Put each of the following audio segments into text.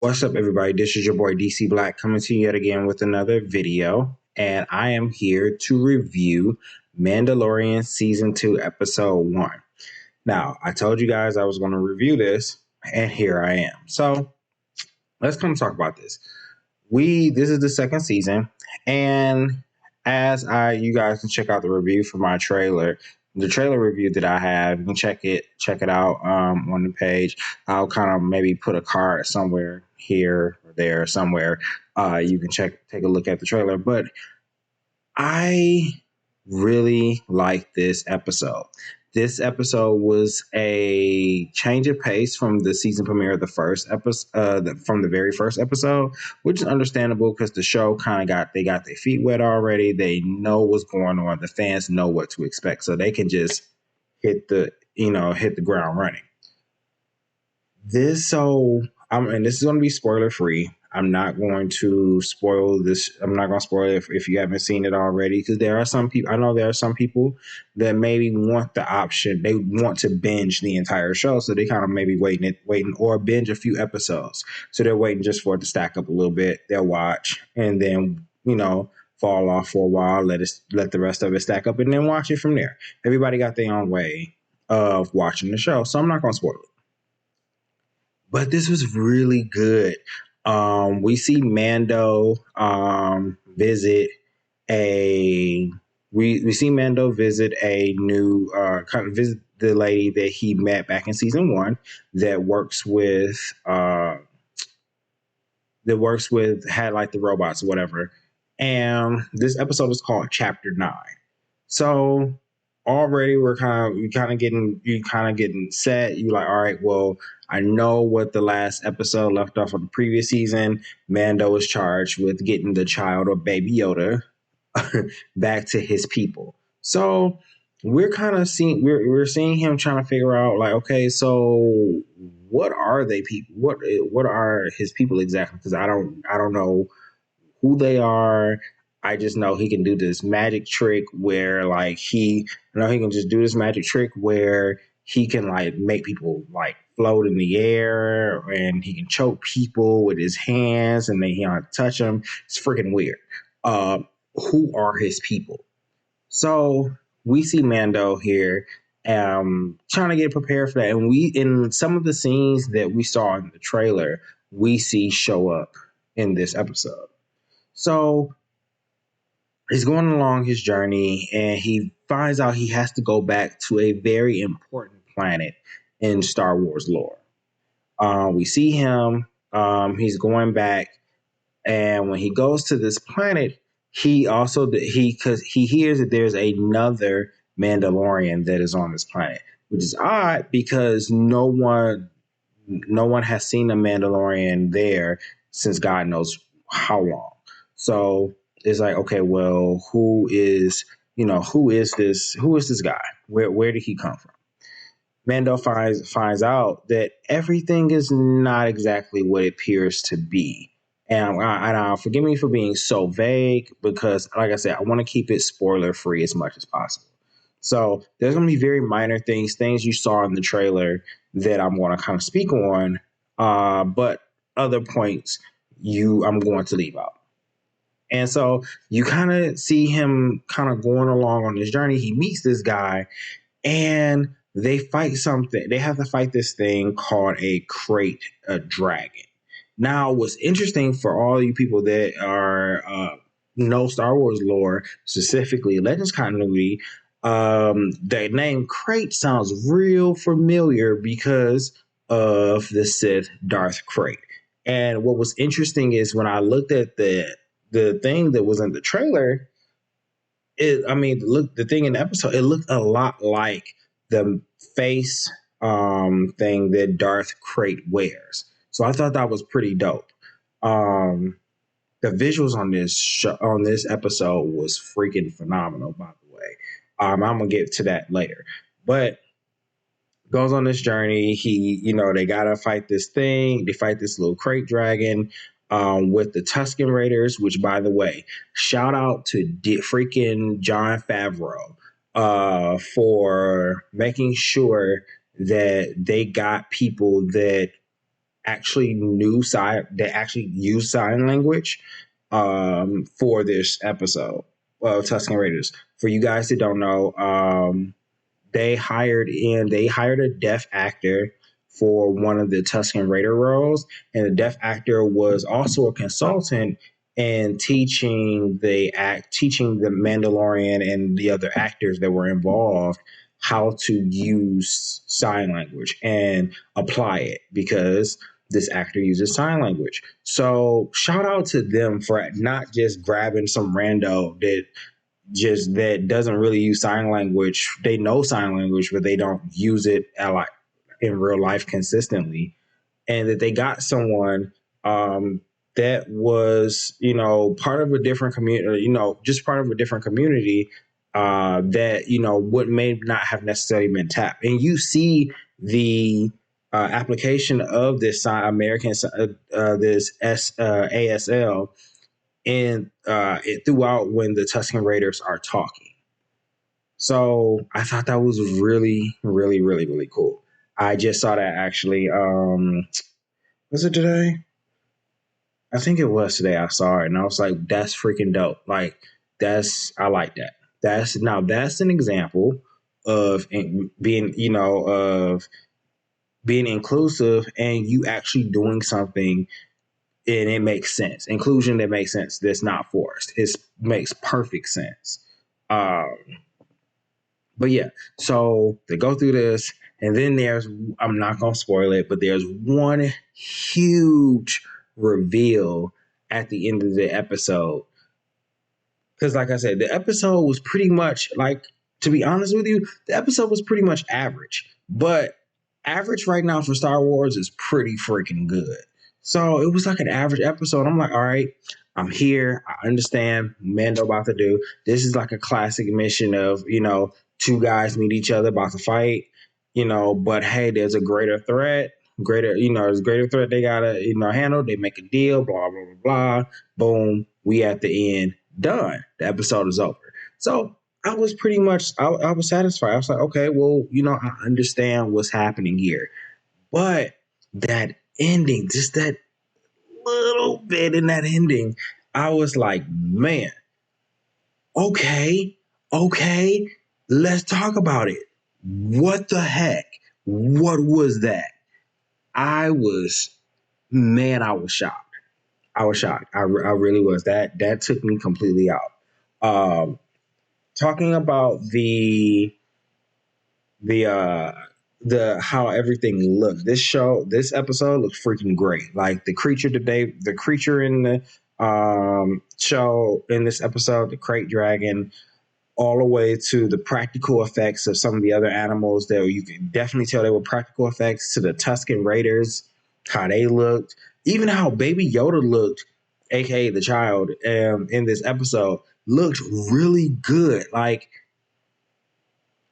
What's up, everybody? This is your boy DC Black coming to you yet again with another video, and I am here to review Mandalorian Season 2, Episode 1. Now, I told you guys I was going to review this, and here I am. So, let's come talk about this. This is the second season, and you guys can check out the review for my trailer. The trailer review that I have, you can check it out on the page. I'll kind of maybe put a card somewhere here or there somewhere. You can take a look at the trailer. But I really like this episode. This episode was a change of pace from the season premiere of the first episode, from the very first episode, which is understandable because the show kind of got their feet wet already. They know what's going on. The fans know what to expect, so they can just hit the ground running. And this is going to be spoiler free. I'm not going to spoil this. I'm not going to spoil it if you haven't seen it already, because there are some people. I know there are some people that maybe want the option. They want to binge the entire show, so they kind of maybe waiting, or binge a few episodes. So they're waiting just for it to stack up a little bit. They'll watch and then fall off for a while. Let the rest of it stack up and then watch it from there. Everybody got their own way of watching the show, so I'm not going to spoil it. But this was really good. We see Mando visit a we see Mando visit a new visit the lady that he met back in season 1 that works with had like the robots or whatever. And this episode is called Chapter 9. So already you kind of getting set. You like, all right, well, I know what the last episode left off of the previous season. Mando is charged with getting the child or baby Yoda back to his people. So we're seeing him trying to figure out, like, okay, so what are they people? What are his people exactly? Because I don't know who they are. I just know he can do this magic trick where he can just do this magic trick where he can like make people like float in the air, and he can choke people with his hands and then he don't have to touch them. It's freaking weird. Who are his people? So we see Mando here trying to get prepared for that. And in some of the scenes that we saw in the trailer, we see show up in this episode. So he's going along his journey and he finds out he has to go back to a very important planet in Star Wars lore. We see him, he's going back, and when he goes to this planet, because he hears that there's another Mandalorian that is on this planet, which is odd because no one has seen a Mandalorian there since God knows how long. So it's like, okay, well, who is this guy? Where did he come from? Mando finds out that everything is not exactly what it appears to be. And forgive me for being so vague because, like I said, I want to keep it spoiler free as much as possible. So there's going to be very minor things you saw in the trailer that I'm going to kind of speak on, but other points I'm going to leave out. And so you kind of see him kind of going along on this journey. He meets this guy, and they fight something. They have to fight this thing called a crate, a dragon. Now, what's interesting for all you people that are know Star Wars lore, specifically Legends continuity, the name Crate sounds real familiar because of the Sith Darth Crate. And what was interesting is when I looked at the thing that was in the trailer, the thing in the episode, it looked a lot like the face thing that Darth Crate wears. So I thought that was pretty dope. The visuals on this episode was freaking phenomenal, by the way. I'm gonna get to that later, but goes on this journey. They gotta fight this thing. They fight this little crate dragon with the Tusken Raiders, which, by the way, shout out to freaking Jon Favreau for making sure that they got people that actually knew sign, they actually used sign language for this episode of Tusken Raiders. For you guys that don't know, they hired a deaf actor for one of the Tusken Raider roles, and the deaf actor was also a consultant in teaching the Mandalorian and the other actors that were involved how to use sign language and apply it, because this actor uses sign language. So shout out to them for not just grabbing some rando that doesn't really use sign language. They know sign language, but they don't use it like in real life consistently. And that they got someone that was, part of a different community, just part of a different community that, what may not have necessarily been tapped. And you see the application of this American, this ASL and throughout when the Tusken Raiders are talking. So I thought that was really, really, really, really cool. I just saw that actually. Was it today? I think it was today. I saw it and I was like, "That's freaking dope!" Like I like that. That's an example of being, of being inclusive and you actually doing something and it makes sense. Inclusion that makes sense. That's not forced. It makes perfect sense. Um, but yeah, so they go through this, and then I'm not gonna spoil it, but there's one huge reveal at the end of the episode. Because, like I said, the episode was pretty much like, to be honest with you, the episode was pretty much average. But average right now for Star Wars is pretty freaking good. So it was like an average episode. I'm like, all right, I'm here. I understand Mando about to do. This is like a classic mission of, two guys meet each other about to fight, but hey, there's a greater threat. There's a greater threat they gotta, handle. They make a deal, blah, blah, blah, blah. Boom. We at the end. Done. The episode is over. So I was pretty much, I was satisfied. I was like, okay, well, I understand what's happening here. But that ending, just that little bit in that ending, I was like, man, okay, let's talk about it. What the heck? What was that? I was shocked. I was shocked. I really was. That took me completely out. Talking about the how everything looked. This episode looks freaking great. Like the creature in the show in this episode, the crate dragon, all the way to the practical effects of some of the other animals that you can definitely tell they were practical effects, to the Tusken Raiders, how they looked, even how Baby Yoda looked, aka the child, in this episode looked really good. Like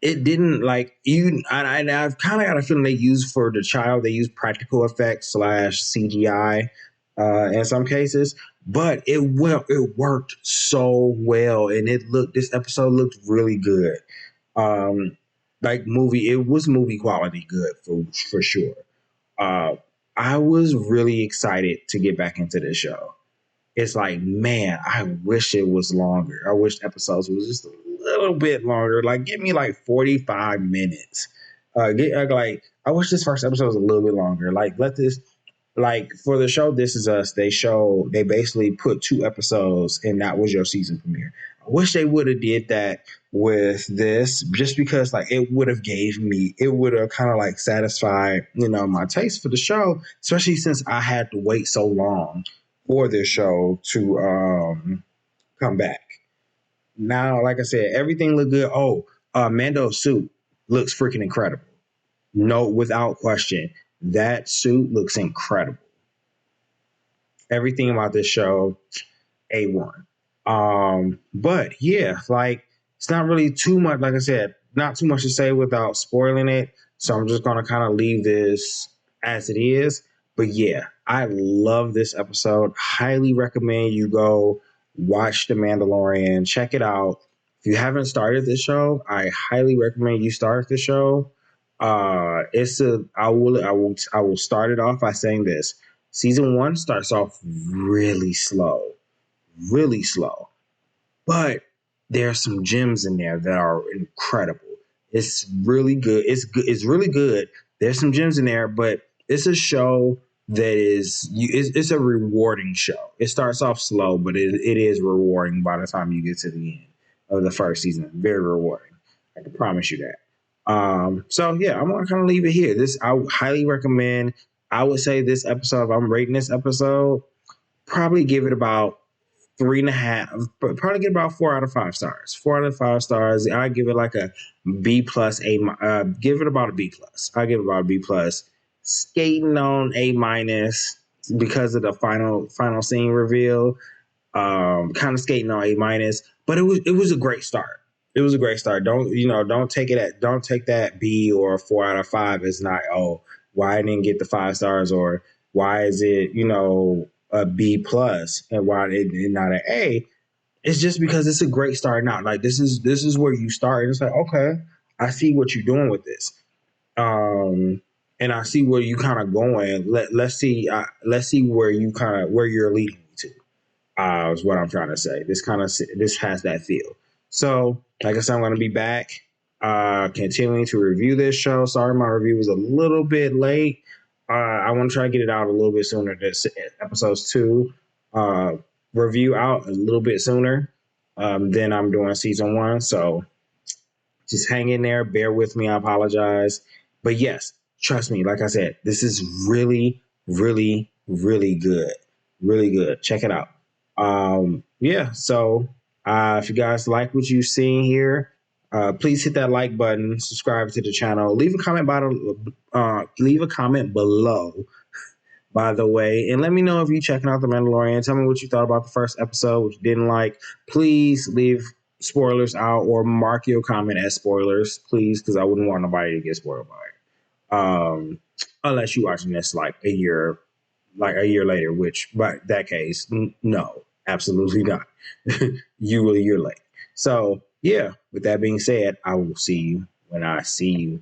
it didn't like even I've kind of got a feeling they used for the child, they used practical effects / CGI in some cases, but it worked so well, and this episode looked really good. It was movie quality good for sure. I was really excited to get back into this show. It's like, man, I wish it was longer. I wish episodes was just a little bit longer. Like, give me like 45 minutes. I wish this first episode was a little bit longer. Like, let this, like, for the show This Is Us, they basically put 2 episodes, and that was your season premiere. I wish they would have did that with this, just because like it would have kind of like satisfied, my taste for the show, especially since I had to wait so long for this show to come back. Now, like I said, everything looked good. Oh, Mando's suit looks freaking incredible. No, without question, that suit looks incredible. Everything about this show, A1. But yeah, like it's not really too much, like I said, not too much to say without spoiling it. So I'm just gonna kind of leave this as it is. But yeah, I love this episode. Highly recommend you go watch The Mandalorian. Check it out. If you haven't started this show, I highly recommend you start the show. I will start it off by saying this. Season 1 starts off really slow, really slow. But there are some gems in there that are incredible. It's really good. It's good. It's really good. There's some gems in there, but it's a show that it's a rewarding show. It starts off slow, but it is rewarding by the time you get to the end of the first season. Very rewarding. I can promise you that. So yeah, I'm gonna kind of leave it here. This I would highly recommend. I would say this episode, if I'm rating this episode, probably give it about 3.5, but probably get about 4 out of 5 stars. 4 out of 5 stars. I give it like a B plus. Give it about a B plus. I give it about a B plus. Skating on A minus because of the final scene reveal. Kind of skating on A minus, but it was a great start. It was a great start. Don't take that B or 4 out of 5 as not, oh, why I didn't get the 5 stars, or why is it a B plus and why it not an A. It's just because it's a great start now. Like this is where you start. And it's like, okay, I see what you're doing with this. And I see where you kind of going. Let's see where you're leading me to. Is what I'm trying to say. This has that feel. So, like I said, I'm going to be back, continuing to review this show. Sorry, my review was a little bit late. I want to try to get it out a little bit sooner. This episodes 2 review out a little bit sooner than I'm doing season 1. So just hang in there. Bear with me. I apologize. But yes, trust me. Like I said, this is really, really, really good. Really good. Check it out. Yeah. So if you guys like what you've seen here, please hit that like button, subscribe to the channel, leave a comment below, by the way, and let me know if you're checking out The Mandalorian. Tell me what you thought about the first episode, what you didn't like. Please leave spoilers out or mark your comment as spoilers, please, because I wouldn't want nobody to get spoiled by it. Unless you're watching this like a year later, which by that case, no, absolutely not. You were a year late. So yeah, with that being said, I will see you when I see you